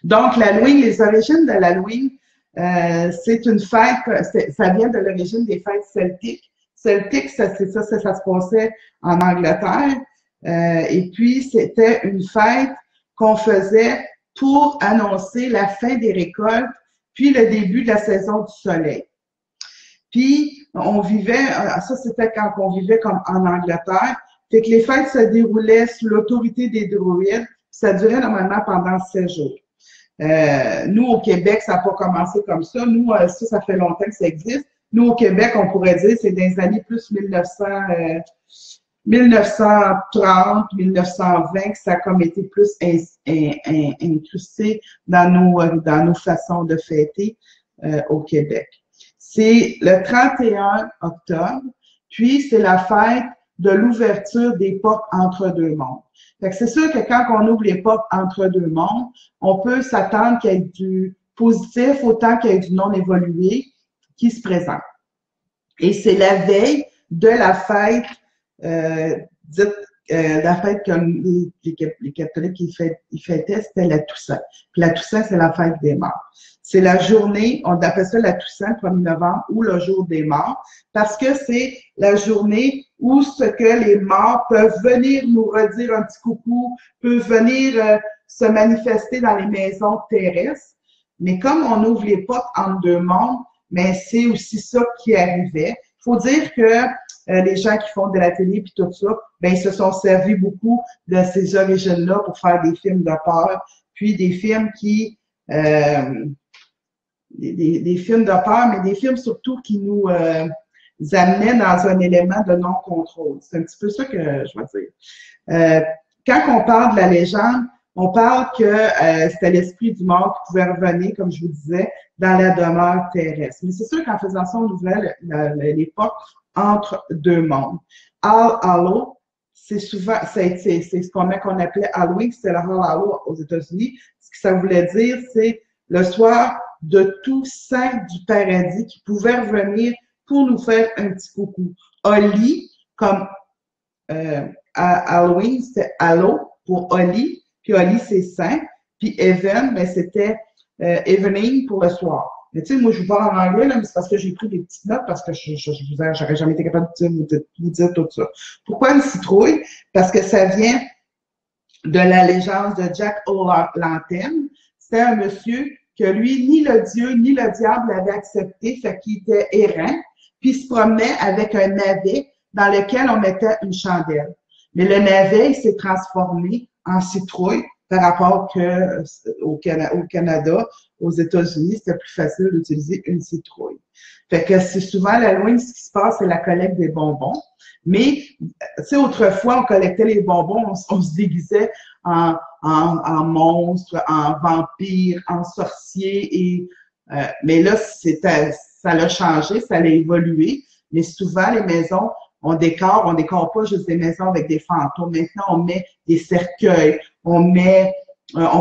Donc, l'Halloween, les origines de l'Halloween, c'est une fête, ça vient de l'origine des fêtes celtiques. Celtique, c'est ça, ça se passait en Angleterre. Et puis, c'était une fête qu'on faisait pour annoncer la fin des récoltes, puis le début de la saison du soleil. Puis, on vivait, ça c'était quand on vivait comme en Angleterre, fait que les fêtes se déroulaient sous l'autorité des druides, ça durait normalement pendant 7 jours. Nous, au Québec, ça n'a pas commencé comme ça. Nous, ça fait longtemps que ça existe. Nous, au Québec, on pourrait dire c'est dans les années plus 1930, 1920 que ça a comme été plus incrusté dans nos façons de fêter au Québec. C'est le 31 octobre, puis c'est la fête de l'ouverture des portes entre deux mondes. Fait que c'est sûr que quand on ouvre les portes entre deux mondes, on peut s'attendre qu'il y ait du positif autant qu'il y ait du non évolué qui se présente. Et c'est la veille de la fête dite la fête comme les catholiques ils fêtaient, c'était la Toussaint. Puis la Toussaint, c'est la fête des morts. C'est la journée, on appelle ça la Toussaint, le 1er novembre, ou le jour des morts, parce que c'est la journée où ce que les morts peuvent venir nous redire un petit coucou, peuvent venir se manifester dans les maisons terrestres. Mais comme on ouvre les portes entre deux mondes, mais c'est aussi ça qui arrivait. Il faut dire que les gens qui font de la télé puis tout ça, ben ils se sont servis beaucoup de ces origines-là pour faire des films de peur, puis des films qui des films de peur, mais des films surtout qui nous amenaient dans un élément de non-contrôle. C'est un petit peu ça que je veux dire. Quand on parle de la légende, on parle que c'était l'esprit du mort qui pouvait revenir, comme je vous disais, dans la demeure terrestre. Mais c'est sûr qu'en faisant ça, on ouvrait les portes entre deux mondes. All Hallow, c'est souvent, c'est ce qu'on appelait Halloween, c'était le All Hallow aux États-Unis. Ce que ça voulait dire, c'est le soir de tout saint du paradis qui pouvait revenir pour nous faire un petit coucou. Holly, comme Halloween, c'était Hallow pour Holly, puis Holly, c'est saint, puis Even, ben, c'était evening pour le soir. Mais tu sais, moi, je vous parle en anglais, là, mais c'est parce que j'ai pris des petites notes, parce que j'aurais jamais été capable de vous dire tout ça. Pourquoi une citrouille? Parce que ça vient de la légende de Jack O'Lantern. C'était un monsieur que lui, ni le Dieu, ni le diable l'avaient accepté, fait qu'il était errant, puis il se promenait avec un navet dans lequel on mettait une chandelle. Mais le navet, il s'est transformé en citrouille par rapport au Canada, aux États-Unis, c'était plus facile d'utiliser une citrouille. Fait que c'est souvent l'Halloween, ce qui se passe, c'est la collecte des bonbons. Mais, tu sais, autrefois, on collectait les bonbons, on se déguisait en monstre, en vampire, en sorcier. Mais là, ça l'a changé, ça l'a évolué. Mais souvent, les maisons, on décore pas juste des maisons avec des fantômes. Maintenant, on met des cercueils, on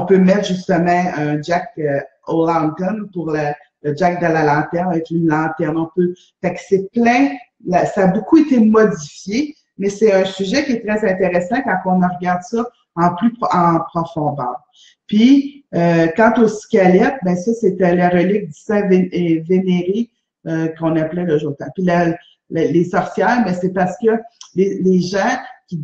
peut mettre justement un Jack O'Lantern pour le Jack de la lanterne avec une lanterne. Fait que c'est plein, ça a beaucoup été modifié, mais c'est un sujet qui est très intéressant quand on regarde ça en profondeur. Puis, quant au squelette, ben ça, c'était la relique du saint vénéré qu'on appelait le Jotan. Puis les sorcières, ben c'est parce que les gens qui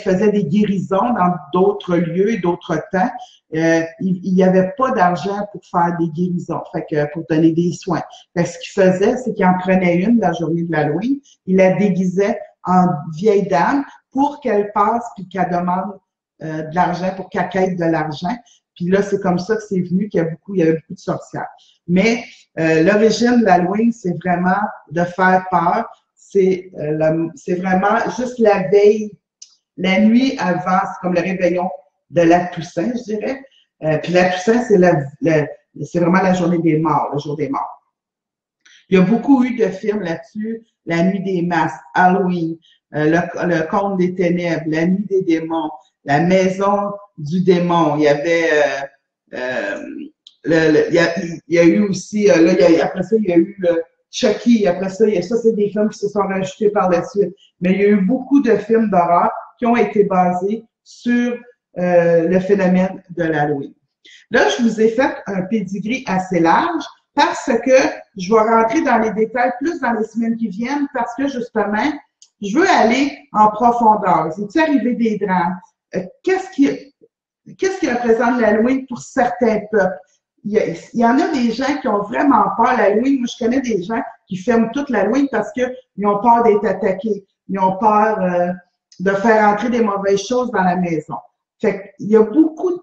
faisaient des guérisons dans d'autres lieux et d'autres temps, il n'y avait pas d'argent pour faire des guérisons, fait que pour donner des soins. Fait que ce qu'ils faisaient, c'est qu'ils en prenaient une la journée de l'Halloween, ils la déguisaient en vieille dame pour qu'elle passe puis qu'elle demande de l'argent pour qu'elle quête de l'argent. Puis là, c'est comme ça que c'est venu qu'il y avait beaucoup de sorcières. Mais l'origine de l'Halloween, c'est vraiment de faire peur. C'est vraiment juste la veille, la nuit avant, c'est comme le réveillon de la Toussaint, je dirais. Puis la Toussaint, c'est vraiment la journée des morts, le jour des morts. Il y a beaucoup eu de films là-dessus, La Nuit des Masques, Halloween, le Conte des Ténèbres, La Nuit des Démons, La Maison du Démon. Il y avait il y a eu aussi, après ça, il y a eu Chucky, après ça, c'est des films qui se sont rajoutés par la suite. Mais il y a eu beaucoup de films d'horreur qui ont été basés sur le phénomène de l'Halloween. Là, je vous ai fait un pedigree assez large parce que je vais rentrer dans les détails plus dans les semaines qui viennent parce que justement, je veux aller en profondeur. C'est-tu arrivé des drames? Qu'est-ce qui représente l'Halloween pour certains peuples? Il y en a des gens qui ont vraiment peur de l'Halloween. Moi, je connais des gens qui ferment toute l'Halloween parce qu'ils ont peur d'être attaqués. Ils ont peur de faire entrer des mauvaises choses dans la maison. Fait qu'il y a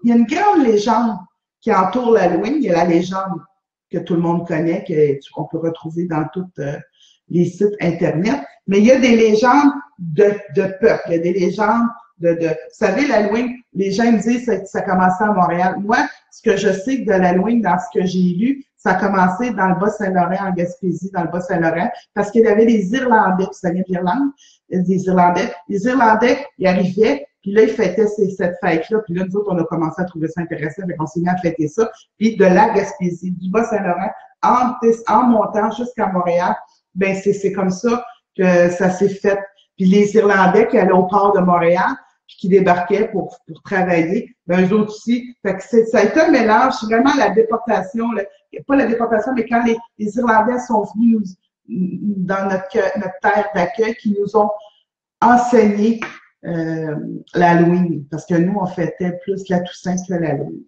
il y a une grande légende qui entoure l'Halloween. Il y a la légende que tout le monde connaît, qu'on peut retrouver dans tous les sites Internet. Mais il y a des légendes de peuple. Il y a des légendes vous savez, l'Halloween, les gens me disent que ça a commencé à Montréal. Moi, ce que je sais de l'Halloween, dans ce que j'ai lu, ça a commencé dans le Bas-Saint-Laurent, en Gaspésie, dans le Bas-Saint-Laurent, parce qu'il y avait des Irlandais, puis ça vient de l'Irlande, des Irlandais. Les Irlandais, ils arrivaient, puis là, ils fêtaient cette fête-là, puis là, nous autres, on a commencé à trouver ça intéressant, donc on s'est mis à fêter ça, puis de la Gaspésie, du Bas-Saint-Laurent, en montant jusqu'à Montréal, ben c'est comme ça que ça s'est fait. Puis les Irlandais qui allaient au port de Montréal, puis qui débarquaient pour travailler, ben eux autres aussi. Fait que ça a été un mélange, c'est vraiment la déportation, pas la déportation, mais quand les Irlandais sont venus dans notre terre d'accueil, qui nous ont enseigné l'Halloween, parce que nous, on fêtait plus la Toussaint que l'Halloween.